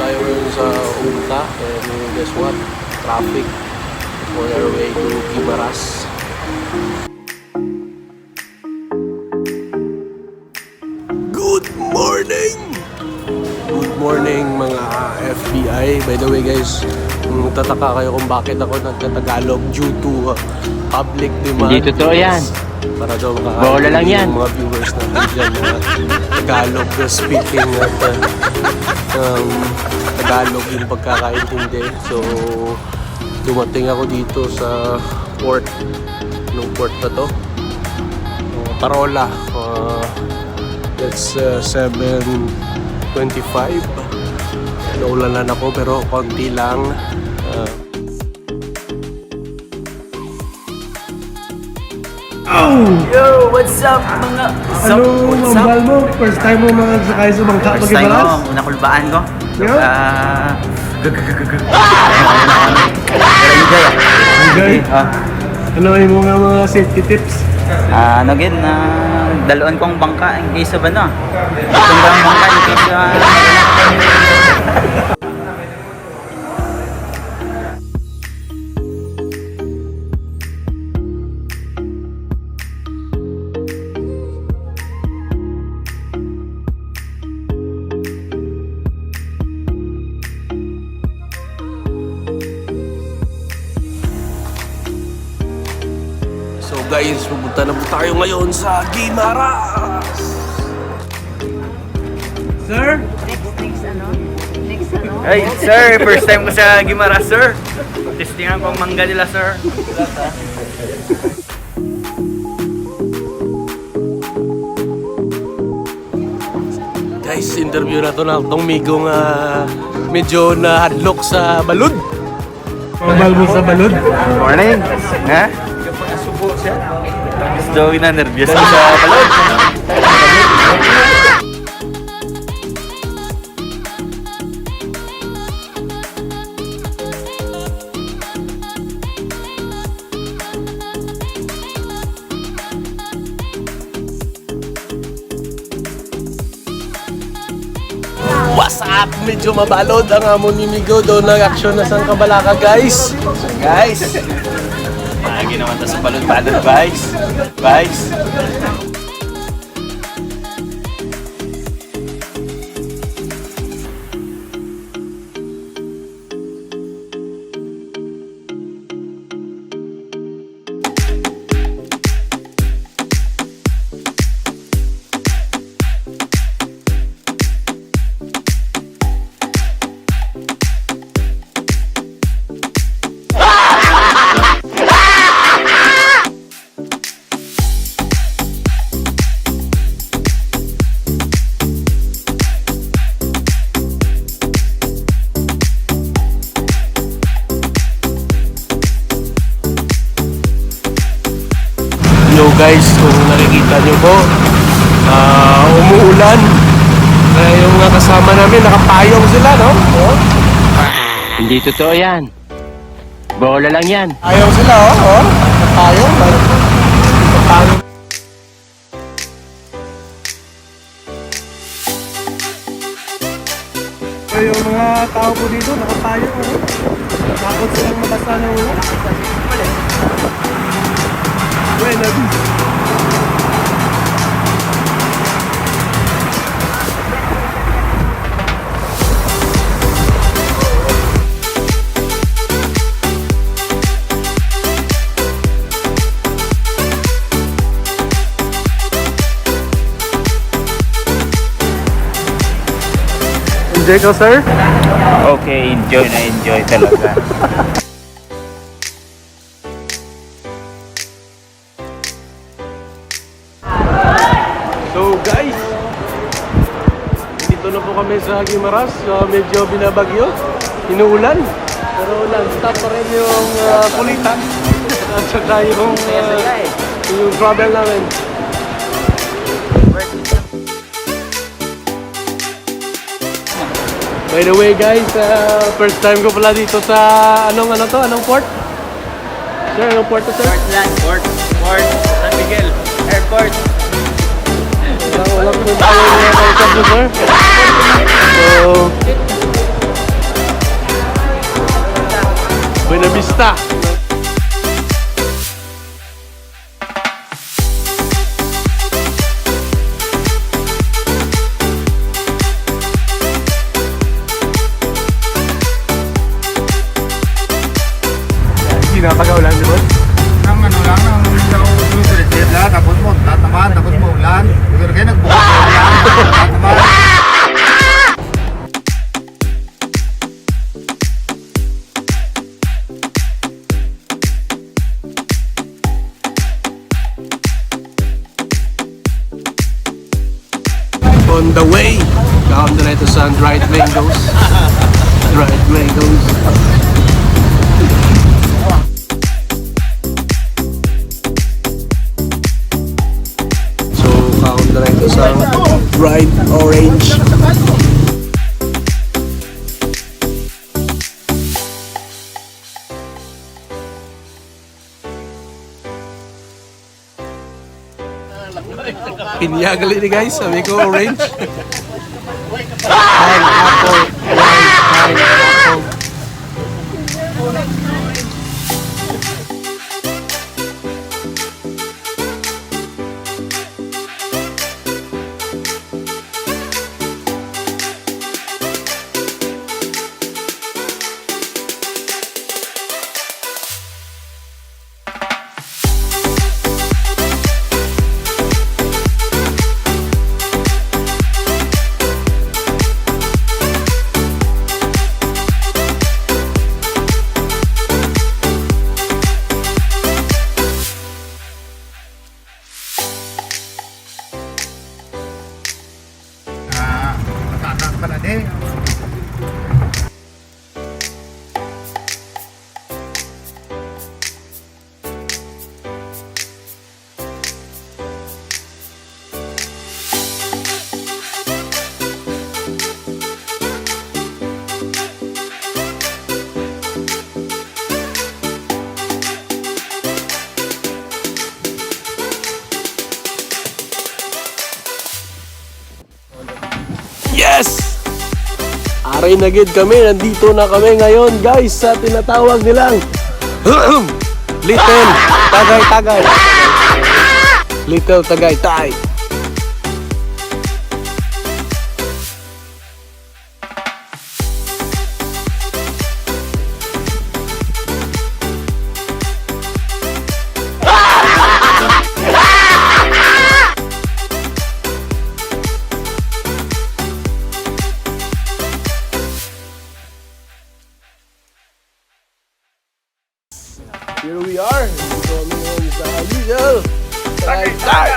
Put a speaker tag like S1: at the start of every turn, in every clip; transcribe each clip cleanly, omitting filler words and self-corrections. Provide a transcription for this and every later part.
S1: tayo ngayon sa Unta, and guess what? Traffic on our way to Guimaras. Good morning! Good morning mga FBI. By the way guys, tataka kayo kung bakit ako nagtatagalog due to public demand.
S2: Hindi totoo yan.
S1: Para daw
S2: Parola lang yan.
S1: Mga viewers natin dyan na Tagalog speaking at Tagalog yung pagkakaintindi. So dumating ako dito sa port. Anong port na to? Parola. That's 7:25. Naulanan ako pero konti lang.
S3: Yo, what's up mga?
S4: Ano mambal mo? First time mo mga sakay sa bangka
S3: First time
S4: Magibalas?
S3: mo, nakulbaan ko.
S4: Yeah?
S3: Enjoy.
S4: Ano yung mga safety tips?
S3: Ano again, daloan kong bangka in case of ano. Tumbang bangka in case
S1: So guys, pupunta na po tayo ngayon sa Guimaras!
S4: Sir?
S5: Next ano?
S3: Hey, sir, first time ko sa Guimaras, sir. Testingan ko ang mangga nila, sir.
S1: Guys, interview na to na itong migong medyo na-hadlock sa balod.
S4: Mambal mo sa balod?
S3: Morning. Ha? Gusto na nervyos ko sa balod.
S1: What's up? Medyo mabalod ang amon ni Migo doon nag-action na sa Kabalaka guys.
S3: Guys. Lagi naman ta sa balod-balod, guys. Guys.
S1: Yo guys, kung nakikita nyo po, umuulan. Kaya yung mga kasama namin, nakapayong sila, no? Oh.
S2: Hindi totoo yan. Bola lang yan.
S1: Payong sila, oh. Nakapayong. Nakapayong.
S4: So yung mga tao po dito, nakapayong ano? Takot silang mabasa ng ulan. Buenavista. Enjoy ka, sir?
S3: Okay, enjoy na enjoy talaga.
S1: So guys, dito na po kami sa Guimaras. Medyo binabagyo, inuulan. Pero non-stop pa rin yung kulitan. At saka yung travel namin. By the way guys, first time ko pala dito sa anong port? Sir, anong port to sir?
S3: Port San Miguel Airport.
S1: Wala ko tayo mga kausap mo sir. So, Buenavista. Hindi napag-aulan, di ba?
S4: Ang ano lang, ang susunod lang, tapos mo tatamaan, tapos mo ulan. Pero kayo nagbukas mo ulan, tatamaan.
S1: On the way, down the to San Right Mangoes. Right Mangoes. So, count the to San Bright Orange. Pinyagali ni guys, sabi ko orange. Pineapple, white pineapple.
S4: Matatak pala din.
S1: Yes! Aray na gid kami, nandito na kami ngayon guys sa tinatawag nilang Little Tagaytay. Little Tagaytay. Here we are. Dito kami ngayon sa Little Tagaytay.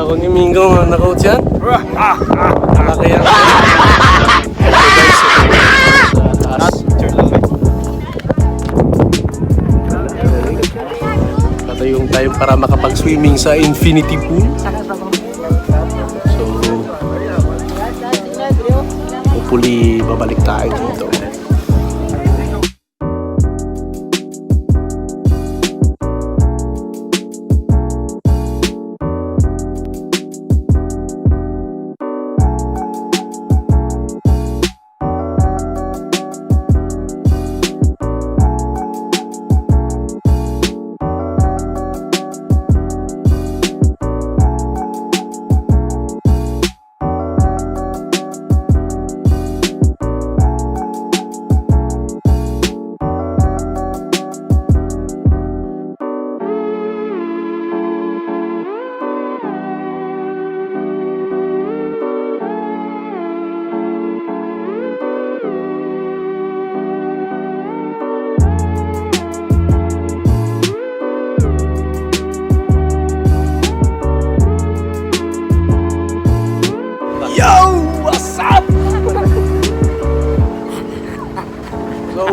S1: Kung yung minggo na-coach yan. Malaki yan. Ito guys, sa taas. Ito yung time para makapag-swimming sa infinity pool. So, hopefully, babalik tayo dito.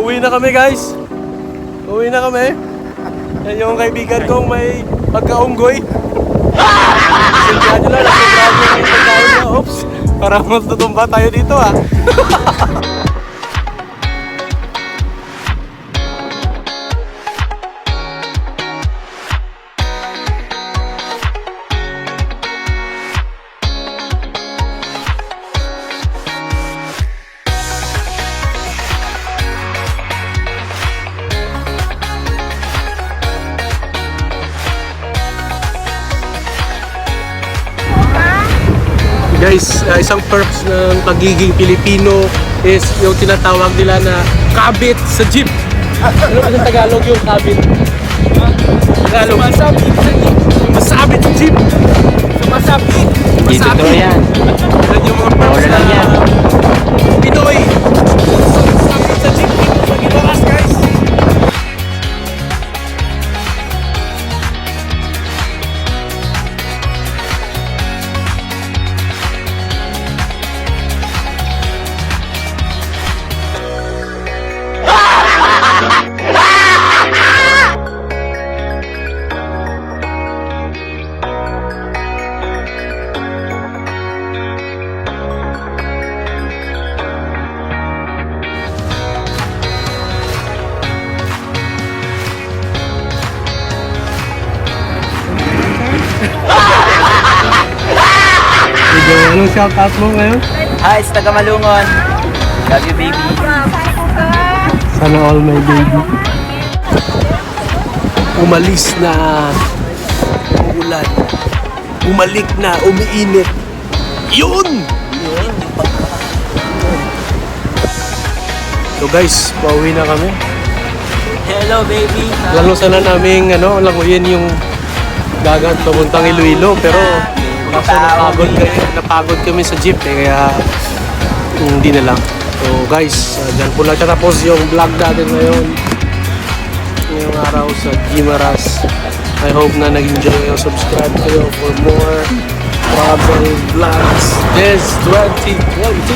S1: Uwi na kami guys. Uwi na kami. Yan yung kaibigan kong may pagkaunggoy. Sindihan nyo lang, nasa-grab yung pagkain na. Oops, parang matutumba tayo dito ah. Guys, isang perks ng pagiging Pilipino is yung tinatawag nila na kabit sa jeep. Ano ba sa Tagalog yung kabit? Tagalog. Sumasabit sa jeep. Sumasabit sa jeep. Sumasabit.
S2: Hindi totoo yan.
S1: Yan yung mga perks
S2: Parola lang
S1: na
S2: yan.
S1: Pinoy. Sumasabit sa jeep dito sa Guimaras guys. Anong shout out mo ngayon?
S3: Hi, it's Taga Malungon. Love you, baby.
S1: Sana all my baby. Umalis na ang ulan. Umalik na, umiinit. Yun! So guys, pauwi na kami.
S3: Hello, baby.
S1: Lalo sana naming languyin yung dagat papuntang Iloilo, pero kaso napagod kami sa jeep kaya hindi na lang. So guys, dyan po lang tapos yung vlog natin ngayon ngayong araw sa Guimaras. I hope na nag-enjoy kayo. Subscribe kayo for more travel vlogs this 2020.